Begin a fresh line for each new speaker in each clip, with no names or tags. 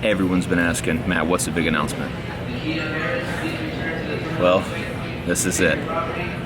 Everyone's been asking, Matt, what's the big announcement? Well, this is it.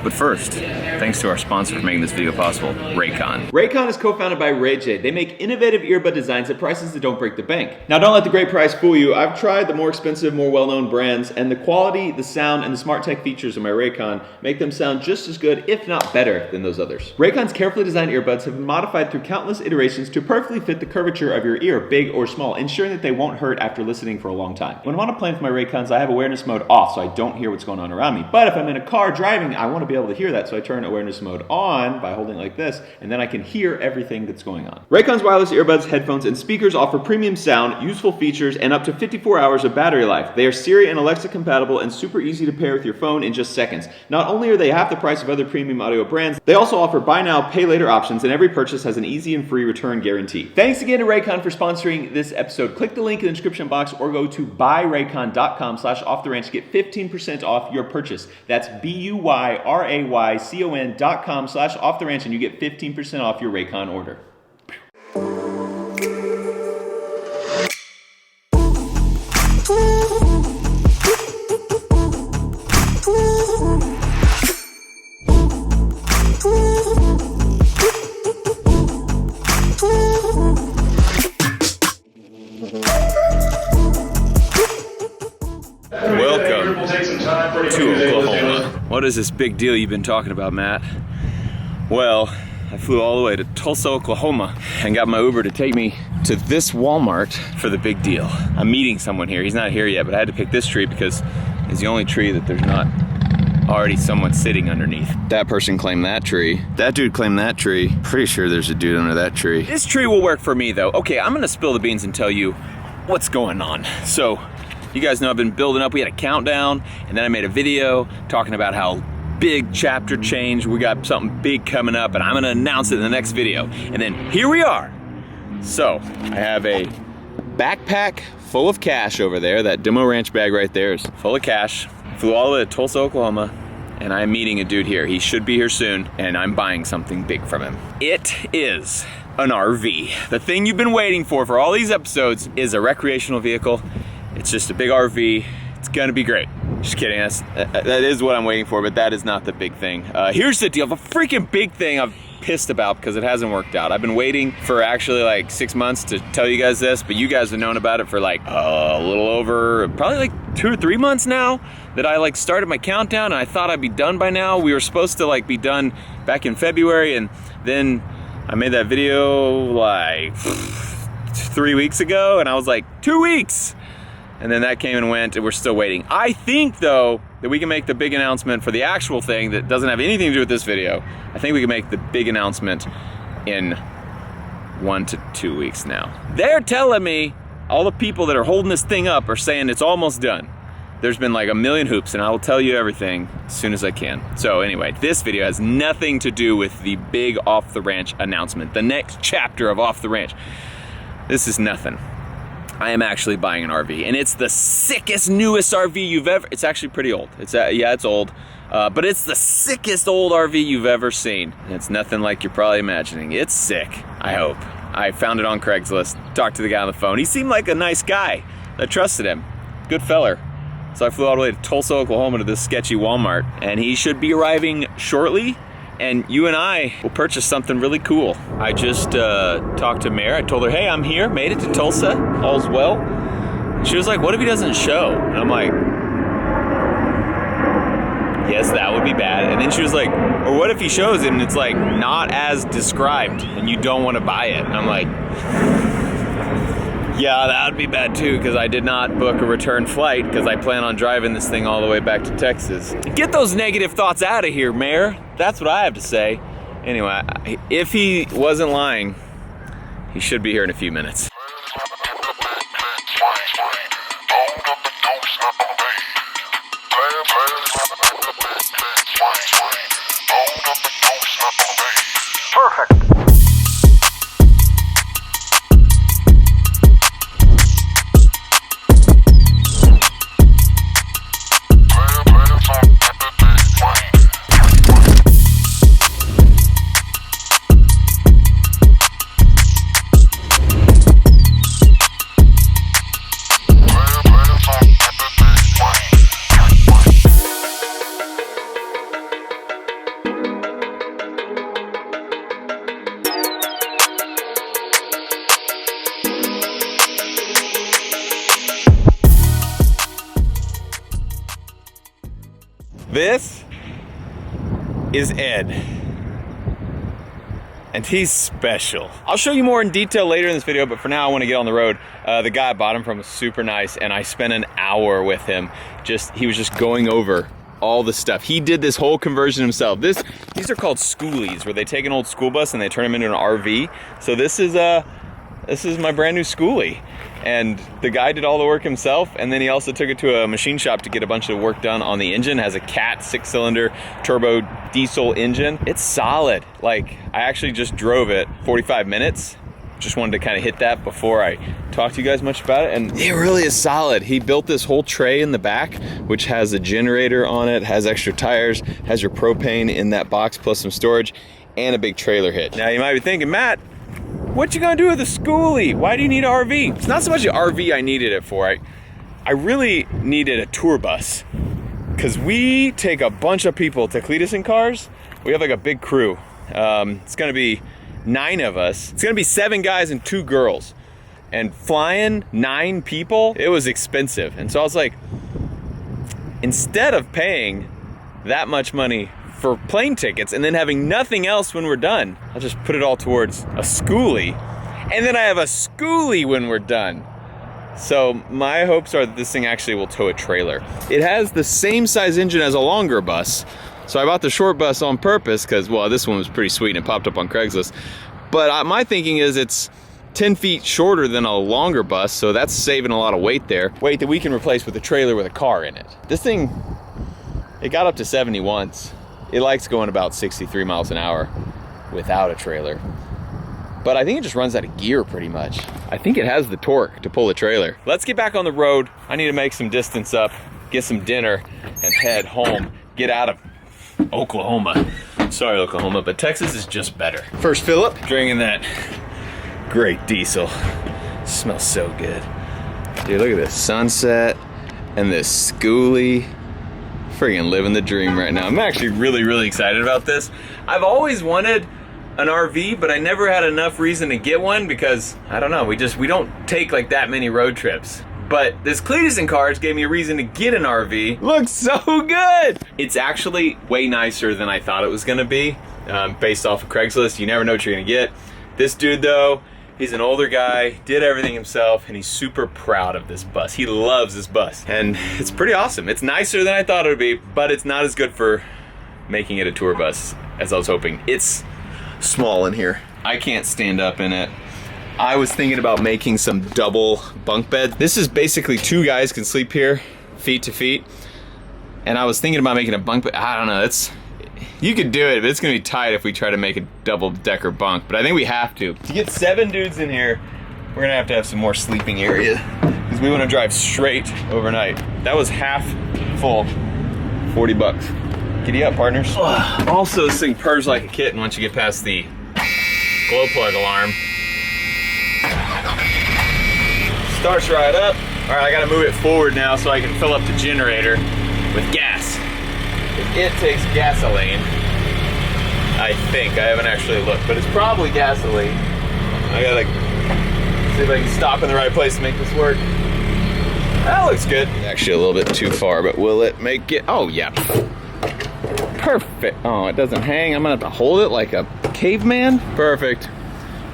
But first, thanks to our sponsor for making this video possible, Raycon.
Raycon is co-founded by Ray J. They make innovative earbud designs at prices that don't break the bank. Now don't let the great price fool you. I've tried the more expensive, more well-known brands, and the quality, the sound, and the smart tech features of my Raycon make them sound just as good, if not better, than those others. Raycon's carefully designed earbuds have been modified through countless iterations to perfectly fit the curvature of your ear, big or small, ensuring that they won't hurt after listening for a long time. When I'm on a plane with my Raycons, I have awareness mode off, so I don't hear what's going on around me. But if I'm in a car driving, I want to be able to hear that, so I turn awareness mode on by holding it like this, and then I can hear everything that's going on. Raycon's wireless earbuds, headphones, and speakers offer premium sound, useful features, and up to 54 hours of battery life. They are Siri and Alexa compatible and super easy to pair with your phone in just seconds. Not only are they half the price of other premium audio brands, they also offer buy now, pay later options, and every purchase has an easy and free return guarantee. Thanks again to Raycon for sponsoring this episode. Click the link in the description box or go to buyraycon.com/offtheranch to get 15% off your purchase. That's BUYRAYCON.com/offtheranch and you get 15% off your Raycon order.
Welcome to Oklahoma. What is this big deal you've been talking about, Matt? Well, I flew all the way to Tulsa, Oklahoma and got my Uber to take me to this Walmart for the big deal. I'm meeting someone here. He's not here yet, but I had to pick this tree because it's the only tree that there's not already someone sitting underneath. That person claimed that tree. That dude claimed that tree. Pretty sure there's a dude under that tree. This tree will work for me though. Okay, I'm gonna spill the beans and tell you what's going on. So, you guys know I've been building up. We had a countdown, and then I made a video talking about how big chapter change. We got something big coming up, and I'm gonna announce it in the next video. And then here we are. So, I have a backpack full of cash over there. That Demo Ranch bag right there is full of cash. Flew all the way to Tulsa, Oklahoma, and I'm meeting a dude here. He should be here soon, and I'm buying something big from him. It is an RV. The thing you've been waiting for all these episodes is a recreational vehicle. It's just a big RV. It's gonna be great. Just kidding, that is what I'm waiting for, but that is not the big thing. Here's the deal, the freaking big thing I'm pissed about because it hasn't worked out. I've been waiting for actually like 6 months to tell you guys this, but you guys have known about it for like a little over, probably like 2 or 3 months now that I like started my countdown and I thought I'd be done by now. We were supposed to like be done back in February, and then I made that video like 3 weeks ago and I was like, 2 weeks! And then that came and went, and we're still waiting. I think, though, that we can make the big announcement for the actual thing that doesn't have anything to do with this video. I think we can make the big announcement in 1 to 2 weeks now. They're telling me, all the people that are holding this thing up are saying it's almost done. There's been like a million hoops, and I will tell you everything as soon as I can. So anyway, this video has nothing to do with the big Off the Ranch announcement, the next chapter of Off the Ranch. This is nothing. I am actually buying an RV, and it's the sickest, newest RV you've ever, it's actually pretty old. Yeah, it's old, but it's the sickest old RV you've ever seen. And it's nothing like you're probably imagining. It's sick, I hope. I found it on Craigslist, talked to the guy on the phone. He seemed like a nice guy. I trusted him, good feller. So I flew all the way to Tulsa, Oklahoma to this sketchy Walmart, and he should be arriving shortly. And you and I will purchase something really cool. I just talked to Mare. I told her, hey, I'm here, made it to Tulsa, all's well. And she was like, what if he doesn't show? And I'm like, yes, that would be bad. And then she was like, or what if he shows and it's like not as described and you don't want to buy it? And I'm like, yeah, that would be bad too, because I did not book a return flight because I plan on driving this thing all the way back to Texas. Get those negative thoughts out of here, Mayor. That's what I have to say. Anyway, if he wasn't lying, he should be here in a few minutes.
Perfect.
This is Ed. And he's special. I'll show you more in detail later in this video, but for now I want to get on the road. The guy I bought him from was super nice, and I spent an hour with him. He was just going over all the stuff. He did this whole conversion himself. These are called schoolies, where they take an old school bus and they turn them into an RV. So this is my brand new schoolie. And the guy did all the work himself, and then he also took it to a machine shop to get a bunch of work done on the engine. It has a Cat 6-cylinder turbo diesel engine. It's solid. Like, I actually just drove it 45 minutes. Just wanted to kind of hit that before I talk to you guys much about it, and it really is solid. He built this whole tray in the back, which has a generator on it, has extra tires, has your propane in that box, plus some storage, and a big trailer hitch. Now you might be thinking, Matt, what you gonna do with a schoolie? Why do you need an RV? It's not so much an RV I needed it for. I really needed a tour bus, because we take a bunch of people to Cleetus in cars. We have like a big crew. It's gonna be 9 of us. It's gonna be 7 guys and 2 girls. And flying 9 people, it was expensive. And so I was like, instead of paying that much money for plane tickets and then having nothing else when we're done, I'll just put it all towards a schoolie. And then I have a schoolie when we're done. So my hopes are that this thing actually will tow a trailer. It has the same size engine as a longer bus. So I bought the short bus on purpose because, well, this one was pretty sweet and it popped up on Craigslist. But my thinking is it's 10 feet shorter than a longer bus, so that's saving a lot of weight there. Weight that we can replace with a trailer with a car in it. This thing, it got up to 70 once. It likes going about 63 miles an hour without a trailer. But I think it just runs out of gear pretty much. I think it has the torque to pull a trailer. Let's get back on the road. I need to make some distance up, get some dinner, and head home. Get out of Oklahoma. Sorry, Oklahoma, but Texas is just better. First fill up, drinking that great diesel. Smells so good. Dude, look at this sunset and this schoolie. Friggin' living the dream right now. I'm actually really excited about this. I've always wanted an RV, but I never had enough reason to get one because, I don't know, we don't take like that many road trips. But this Cleetus in Cars gave me a reason to get an RV. Looks so good! It's actually way nicer than I thought it was gonna be, based off of Craigslist. You never know what you're gonna get. This dude though, he's an older guy, did everything himself, and he's super proud of this bus. He loves this bus, and it's pretty awesome. It's nicer than I thought it would be, but it's not as good for making it a tour bus as I was hoping. It's small in here. I can't stand up in it. I was thinking about making some double bunk beds. This is basically 2 guys can sleep here, feet to feet. And I was thinking about making a bunk bed. I don't know, you could do it, but it's gonna be tight if we try to make a double decker bunk. But I think we have to. To get 7 dudes in here, we're gonna have to have some more sleeping area because we wanna drive straight overnight. That was half full, 40 bucks. Giddy up, partners. Also, this thing purrs like a kitten once you get past the glow plug alarm. Starts right up. All right, I gotta move it forward now so I can fill up the generator with gas. It takes gasoline, I think. I haven't actually looked, but it's probably gasoline. I gotta see if I can stop in the right place to make this work. That looks good. Actually a little bit too far, but will it make it? Oh yeah. Perfect. Oh, it doesn't hang. I'm gonna have to hold it like a caveman. Perfect.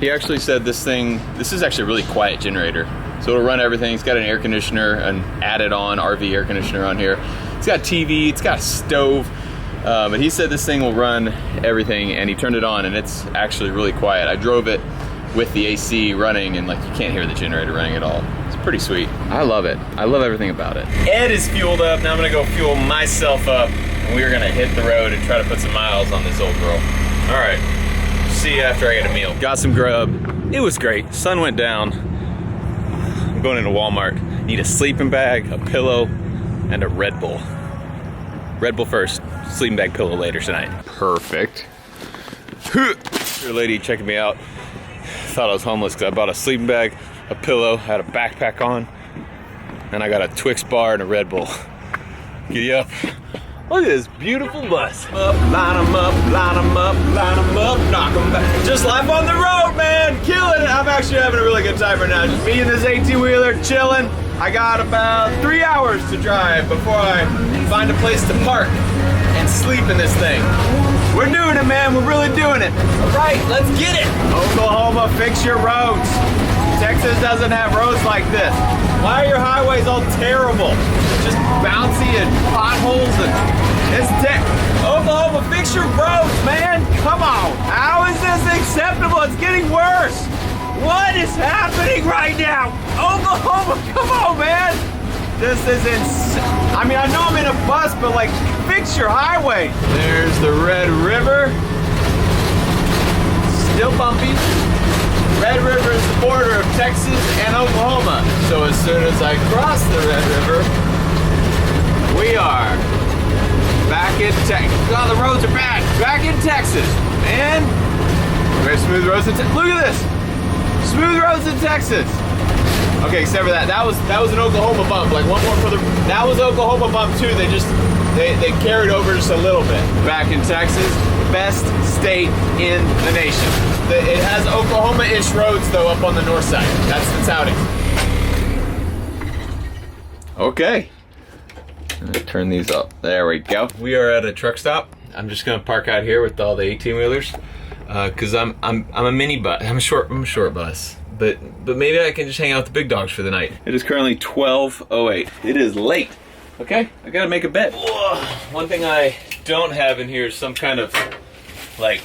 He actually said this is actually a really quiet generator. So it'll run everything. It's got an air conditioner, an added on RV air conditioner on here. It's got TV, it's got a stove. But he said this thing will run everything, and he turned it on and it's actually really quiet. I drove it with the AC running and like you can't hear the generator running at all. It's pretty sweet. I love it. I love everything about it. Ed is fueled up. Now I'm gonna go fuel myself up and we're gonna hit the road and try to put some miles on this old girl. All right, see you after I get a meal. Got some grub. It was great. Sun went down. I'm going into Walmart. Need a sleeping bag, a pillow, and a Red Bull. Red Bull first, sleeping bag, pillow later tonight. Perfect. Your lady checking me out. Thought I was homeless because I bought a sleeping bag, a pillow, had a backpack on, and I got a Twix bar and a Red Bull. Giddy up. Look at this beautiful bus. Up, line 'em up, line 'em up, line 'em up, knock 'em back. Just life on the road, man. Killing it. I'm actually having a really good time right now. Just me and this 18-wheeler chilling. I got about 3 hours to drive before I find a place to park and sleep in this thing. We're doing it, man. We're really doing it. All right, let's get it. Oklahoma, fix your roads. Texas doesn't have roads like this. Why are your highways all terrible? Just bouncy and potholes and it's Oklahoma, fix your roads, man. Come on. How is this acceptable? It's getting worse. What is happening right now? Oklahoma, come on, man. This is insane. I mean, I know I'm in a bus, but like, fix your highway. There's the Red River. Still bumpy. Red River is the border of Texas and Oklahoma. So as soon as I cross the Red River, we are back in Texas. Oh, the roads are bad. Back in Texas. And we have smooth roads in Texas. Look at this. Smooth roads in Texas. Okay, except for that. That was an Oklahoma bump. Like one more for the. That was Oklahoma bump too. They carried over just a little bit. Back in Texas, best state in the nation. It has Oklahoma-ish roads though up on the north side. That's the touting. Okay. Turn these up. There we go. We are at a truck stop. I'm just gonna park out here with all the 18-wheelers, cause I'm a mini bus. I'm a short bus. But maybe I can just hang out with the big dogs for the night. It is currently 12:08. It is late. Okay, I gotta make a bet. Whoa. One thing I don't have in here is some kind of like.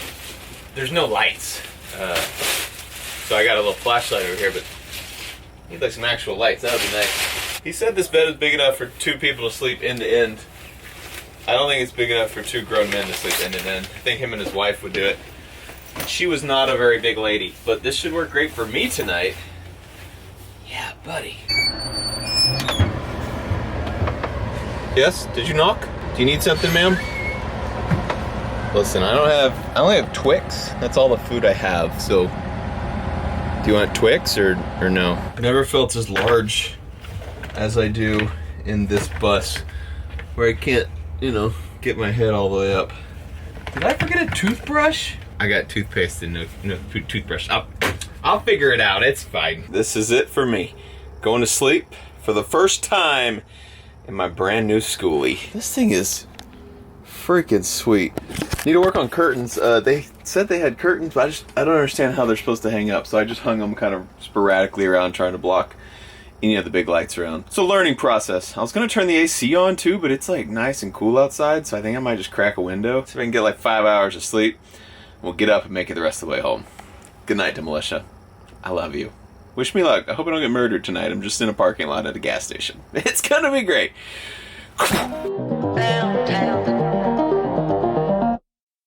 There's no lights, so I got a little flashlight over here, but I need like some actual lights. That would be nice. He said this bed is big enough for 2 people to sleep end to end. I don't think it's big enough for 2 grown men to sleep end to end. I think him and his wife would do it. She was not a very big lady, but this should work great for me tonight. Yeah, buddy. Yes? Did you knock? Do you need something, ma'am? Listen, I only have Twix. That's all the food I have, so do you want Twix or no? I never felt as large as I do in this bus where I can't, get my head all the way up. Did I forget a toothbrush? I got toothpaste and no toothbrush. I'll figure it out. It's fine. This is it for me. Going to sleep for the first time in my brand new schoolie. This thing is freaking sweet. Need to work on curtains. They said they had curtains, but I don't understand how they're supposed to hang up. So I just hung them kind of sporadically around, trying to block any of the big lights around. It's a learning process. I was gonna turn the AC on too, but it's like nice and cool outside, so I think I might just crack a window. See if I can get like 5 hours of sleep. We'll get up and make it the rest of the way home. Good night to Militia. I love you. Wish me luck. I hope I don't get murdered tonight. I'm just in a parking lot at a gas station. It's gonna be great.
Downtown.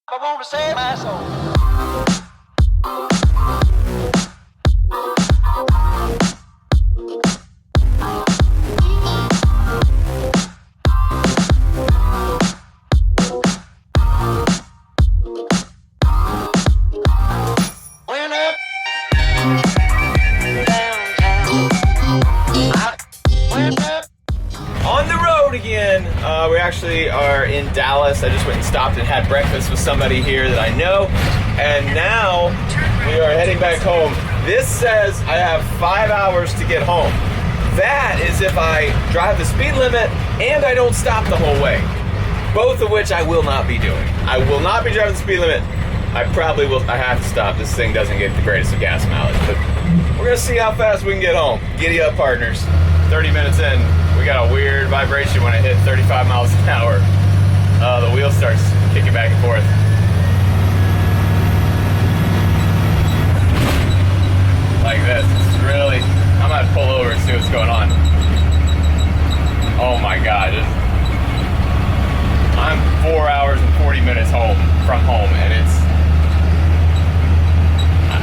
I want to save my soul.
We actually are in Dallas. I just went and stopped and had breakfast with somebody here that I know. And now we are heading back home. This says I have 5 hours to get home. That is if I drive the speed limit and I don't stop the whole way. Both of which I will not be doing. I will not be driving the speed limit. I probably will. I have to stop. This thing doesn't get the greatest of gas mileage, but we're gonna see how fast we can get home. Giddy up, partners. 30 minutes in, we got a weird vibration when it hit 35 miles an hour. The wheel starts kicking back and forth. Like this. It's really, I'm gonna pull over and see what's going on. Oh my God. I'm 4 hours and 40 minutes from home, and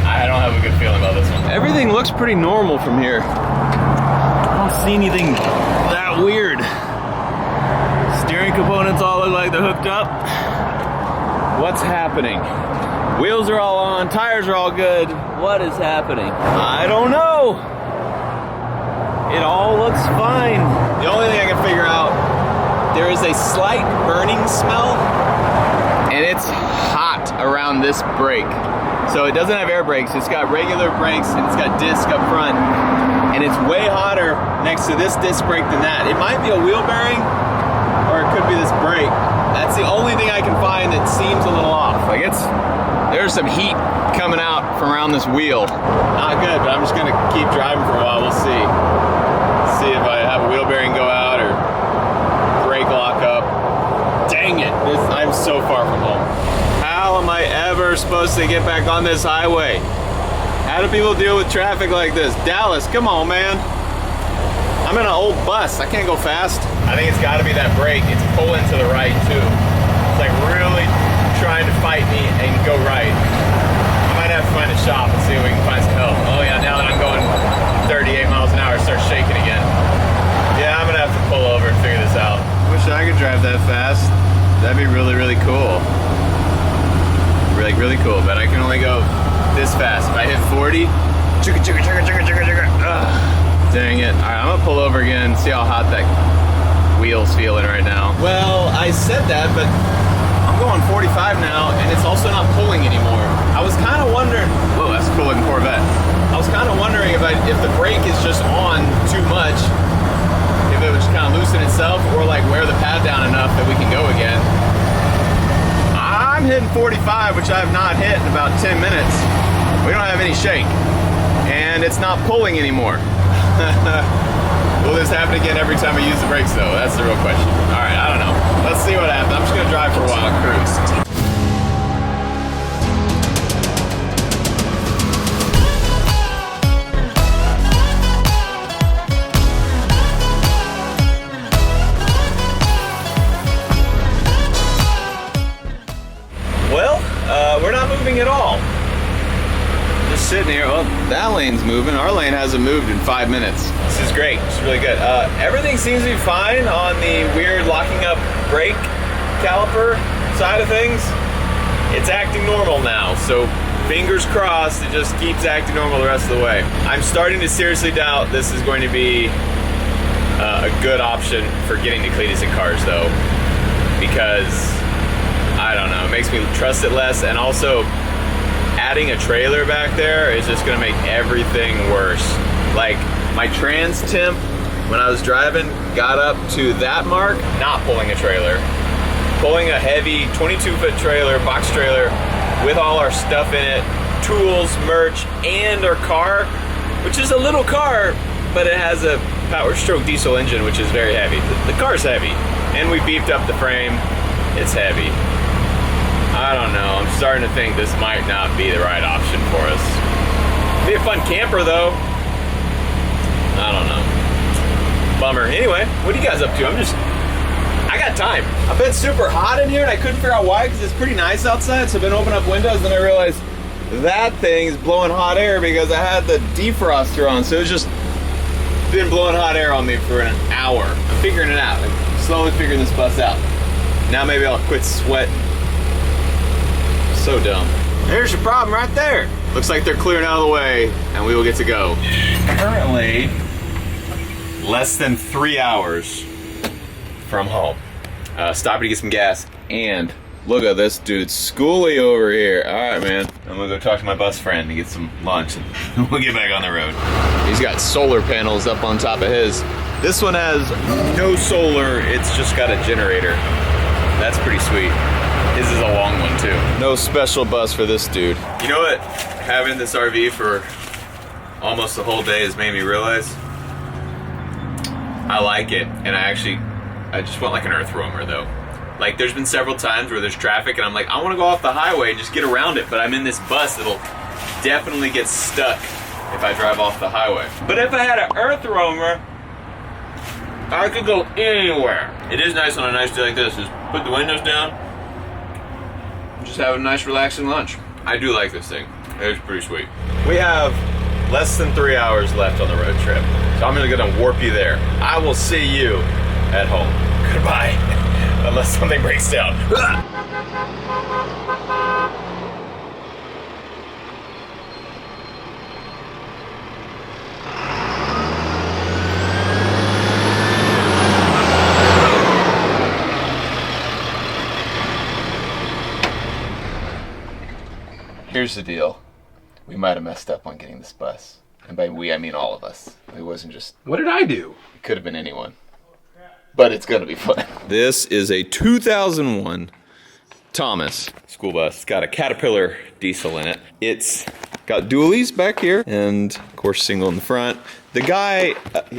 I don't have a good feeling about this one. Everything looks pretty normal from here. I don't see anything that weird. Steering components all look like they're hooked up. What's happening? Wheels are all on, tires are all good. What is happening? I don't know. It all looks fine. The only thing I can figure out, there is a slight burning smell, and it's hot around this brake. So it doesn't have air brakes, it's got regular brakes, and it's got disc up front. and it's way hotter next to this disc brake than that. It might be a wheel bearing, or it could be this brake. That's the only thing I can find that seems a little off. Like there's some heat coming out from around this wheel. Not good, but I'm just gonna keep driving for a while. We'll see. See if I have a wheel bearing go out or brake lock up. Dang it, I'm so far from home. How am I ever supposed to get back on this highway? How do people deal with traffic like this? Dallas, come on, man. I'm in an old bus, I can't go fast. I think it's gotta be that brake. It's pulling to the right too. It's like really trying to fight me and go right. I might have to find a shop and see if we can find some help. Oh yeah, now that I'm going 38 miles an hour, it starts shaking again. Yeah, I'm gonna have to pull over and figure this out. Wish I could drive that fast. That'd be really, really cool. Like really cool, but I can only go this fast. If I hit 40, chugga, chugga, chugga, chugga, chugga, chugga. Dang it. All right, I'm gonna pull over again, see how hot that wheel's feeling right now. Well, I said that, but I'm going 45 now, and it's also not pulling anymore. I was kind of wondering, whoa, that's a cool looking Corvette. I was kind of wondering if the brake is just on too much, if it would just kind of loosen itself, or like wear the pad down enough that we can go again. I'm hitting 45, which I have not hit in about 10 minutes. We don't have any shake, and it's not pulling anymore. Will this happen again every time I use the brakes though? That's the real question. All right, I don't know. Let's see what happens. I'm just gonna drive for a while and cruise. Well, we're not moving at all. Just sitting here. Well, that lane's moving. Our lane hasn't moved in 5 minutes. This is great. It's really good. Everything seems to be fine on the weird locking up brake caliper side of things. It's acting normal now, so fingers crossed it just keeps acting normal the rest of the way. I'm starting to seriously doubt this is going to be a good option for getting to Cleetus in cars though, because I don't know, it makes me trust it less, and also adding a trailer back there is just gonna make everything worse. Like my trans temp, when I was driving, got up to that mark, not pulling a trailer. Pulling a heavy 22-foot trailer, box trailer, with all our stuff in it, tools, merch, and our car, which is a little car, but it has a power stroke diesel engine, which is very heavy. The car's heavy, and we beefed up the frame. It's heavy. I don't know, I'm starting to think this might not be the right option for us. Be a fun camper though. I don't know. Bummer. Anyway, what are you guys up to? I got time. I've been super hot in here and I couldn't figure out why, because it's pretty nice outside, so I've been opening up windows and I realized that thing is blowing hot air because I had the defroster on, so it's just been blowing hot air on me for an hour. I'm figuring it out. I'm slowly figuring this bus out. Now maybe I'll quit sweating. So dumb. There's your problem right there. Looks like they're clearing out of the way and we will get to go. Currently, less than 3 hours from home. Stopping to get some gas, and look at this dude, Schoolie over here. All right, man. I'm gonna go talk to my bus friend and get some lunch and we'll get back on the road. He's got solar panels up on top of his. This one has no solar, it's just got a generator. That's pretty sweet. His is a long one too. No special bus for this dude. You know what having this RV for almost the whole day has made me realize? I like it, and I just want like an earth roamer though. Like there's been several times where there's traffic and I'm like, I wanna go off the highway and just get around it, but I'm in this bus that'll definitely get stuck if I drive off the highway. But if I had an earth roamer, I could go anywhere. It is nice on a nice day like this, just put the windows down, just have a nice relaxing lunch. I do like this thing. It's pretty sweet. We have less than 3 hours left on the road trip, so I'm gonna warp you there. I will see you at home. Goodbye. Unless something breaks down. Here's the deal. We might have messed up on getting this bus. And by we, I mean all of us. It wasn't just,
What did I do?
it could have been anyone. But it's gonna be fun. This is a 2001 Thomas school bus. It's got a Caterpillar diesel in it. It's got dualies back here, and of course single in the front. The guy,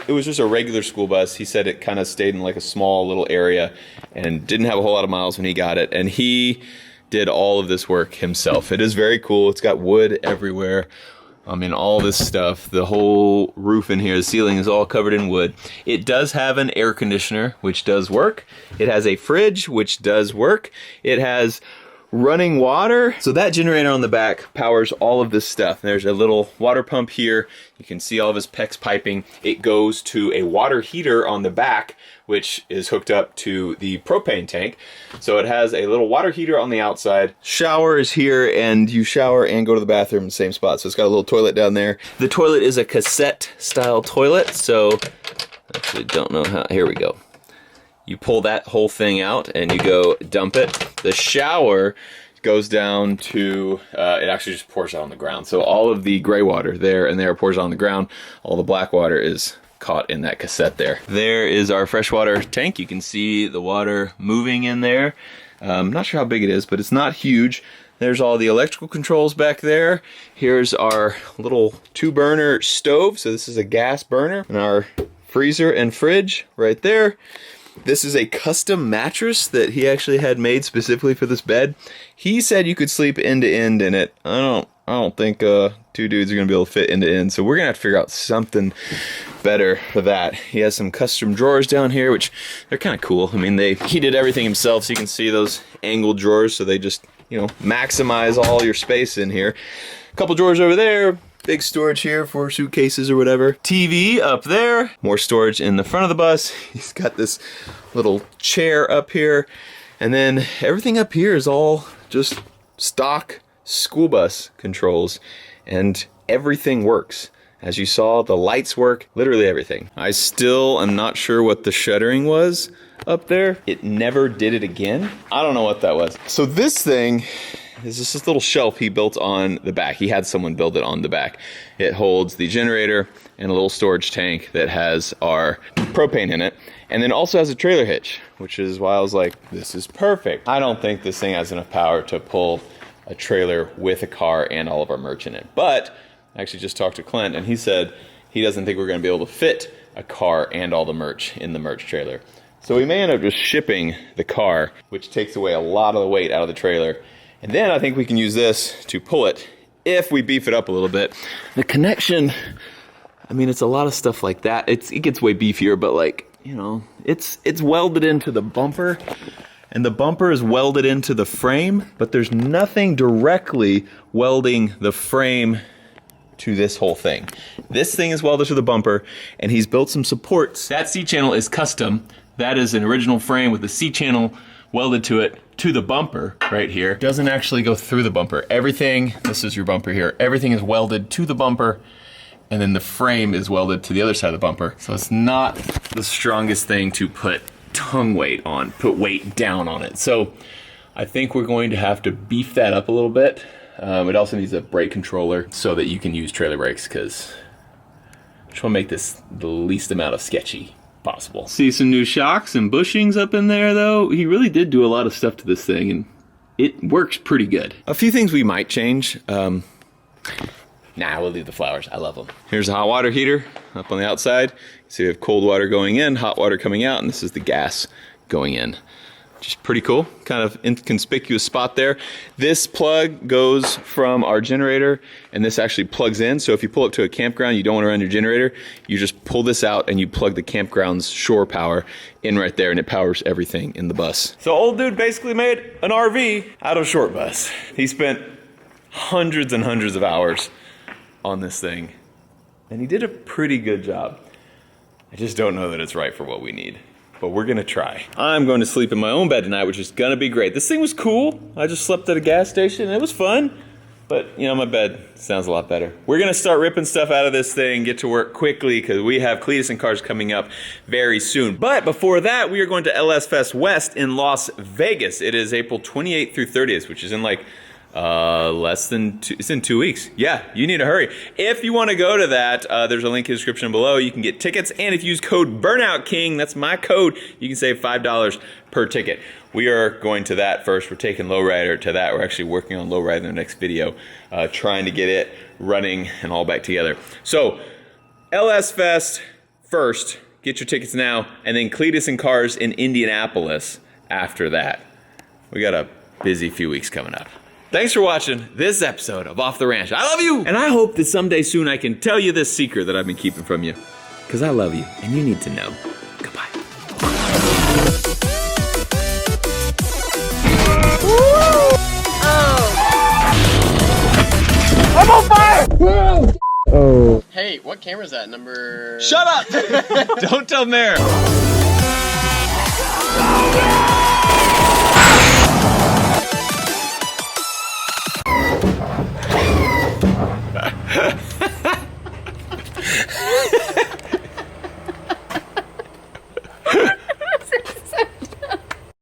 it was just a regular school bus. He said it kind of stayed in like a small little area and didn't have a whole lot of miles when he got it. And he did all of this work himself. It is very cool. It's got wood everywhere. I mean, all this stuff, the whole roof in here, the ceiling is all covered in wood. It does have an air conditioner, which does work. It has a fridge, which does work. It has running water. So that generator on the back powers all of this stuff. There's a little water pump here. You can see all of his PEX piping. It goes to a water heater on the back, which is hooked up to the propane tank. So it has a little water heater on the outside. Shower is here, and you shower and go to the bathroom in the same spot. So it's got a little toilet down there. The toilet is a cassette style toilet. So actually don't know how, here we go. You pull that whole thing out and you go dump it. The shower goes down to, it actually just pours out on the ground. So all of the gray water there and there pours out on the ground. All the black water is caught in that cassette there. There is our freshwater tank. You can see the water moving in there. Not sure how big it is, but it's not huge. There's all the electrical controls back there. Here's our little 2-burner stove. So this is a gas burner, and our freezer and fridge right there. This is a custom mattress that he actually had made specifically for this bed. He said you could sleep end to end in it. I don't think 2 dudes are gonna be able to fit end to end, so we're gonna have to figure out something better for that. He has some custom drawers down here, which they're kind of cool. I mean, he did everything himself, so you can see those angled drawers, so they just, you know, maximize all your space in here. A couple drawers over there. Big storage here for suitcases or whatever. TV up there. More storage in the front of the bus. He's got this little chair up here. And then everything up here is all just stock school bus controls. And everything works. As you saw, the lights work, literally everything. I still am not sure what the shuttering was up there. It never did it again. I don't know what that was. So this thing is just this little shelf he built on the back. He had someone build it on the back. It holds the generator and a little storage tank that has our propane in it. And then also has a trailer hitch, which is why I was like, this is perfect. I don't think this thing has enough power to pull a trailer with a car and all of our merch in it. But I actually just talked to Clint, and he said he doesn't think we're gonna be able to fit a car and all the merch in the merch trailer. So we may end up just shipping the car, which takes away a lot of the weight out of the trailer. And then I think we can use this to pull it if we beef it up a little bit. The connection, I mean, it's a lot of stuff like that. It gets way beefier, but like, you know, it's welded into the bumper, and the bumper is welded into the frame, but there's nothing directly welding the frame to this whole thing. This thing is welded to the bumper, and he's built some supports. That C-channel is custom. That is an original frame with the C-channel welded to it, to the bumper right here. Doesn't actually go through the bumper. Everything, this is your bumper here, everything is welded to the bumper, and then the frame is welded to the other side of the bumper. So it's not the strongest thing to put tongue weight on, put weight down on it. So I think we're going to have to beef that up a little bit. It also needs a brake controller so that you can use trailer brakes, because I just want to make this the least amount of sketchy possible. See some new shocks and bushings up in there though. He really did do a lot of stuff to this thing, and it works pretty good. A few things we might change. Nah, we'll leave the flowers. I love them. Here's a hot water heater up on the outside. So we have cold water going in, hot water coming out, and this is the gas going in. Just pretty cool, kind of inconspicuous spot there. This plug goes from our generator, and this actually plugs in. So if you pull up to a campground, you don't want to run your generator, you just pull this out and you plug the campground's shore power in right there, and it powers everything in the bus. So old dude basically made an RV out of a short bus. He spent hundreds and hundreds of hours on this thing, and he did a pretty good job. I just don't know that it's right for what we need. But we're gonna try. I'm going to sleep in my own bed tonight, which is gonna be great. This thing was cool. I just slept at a gas station, and it was fun. But, you know, my bed sounds a lot better. We're gonna start ripping stuff out of this thing, get to work quickly, because we have Cleetus and Cars coming up very soon. But before that, we are going to LS Fest West in Las Vegas. It is April 28th through 30th, which is in like Less than it's in 2 weeks. Yeah, you need to hurry. If you want to go to that, there's a link in the description below. You can get tickets, and if you use code Burnout King, that's my code, you can save $5 per ticket. We are going to that first. We're taking Lowrider to that. We're actually working on Lowrider in the next video, trying to get it running and all back together. So, LS Fest first. Get your tickets now, and then Cletus and Cars in Indianapolis after that. We got a busy few weeks coming up. Thanks for watching this episode of Off the Ranch. I love you! And I hope that someday soon I can tell you this secret that I've been keeping from you. Because I love you, and you need to know. Goodbye.
I'm on fire!
Hey, what camera is that? Number...
Shut up!
Don't tell Mare.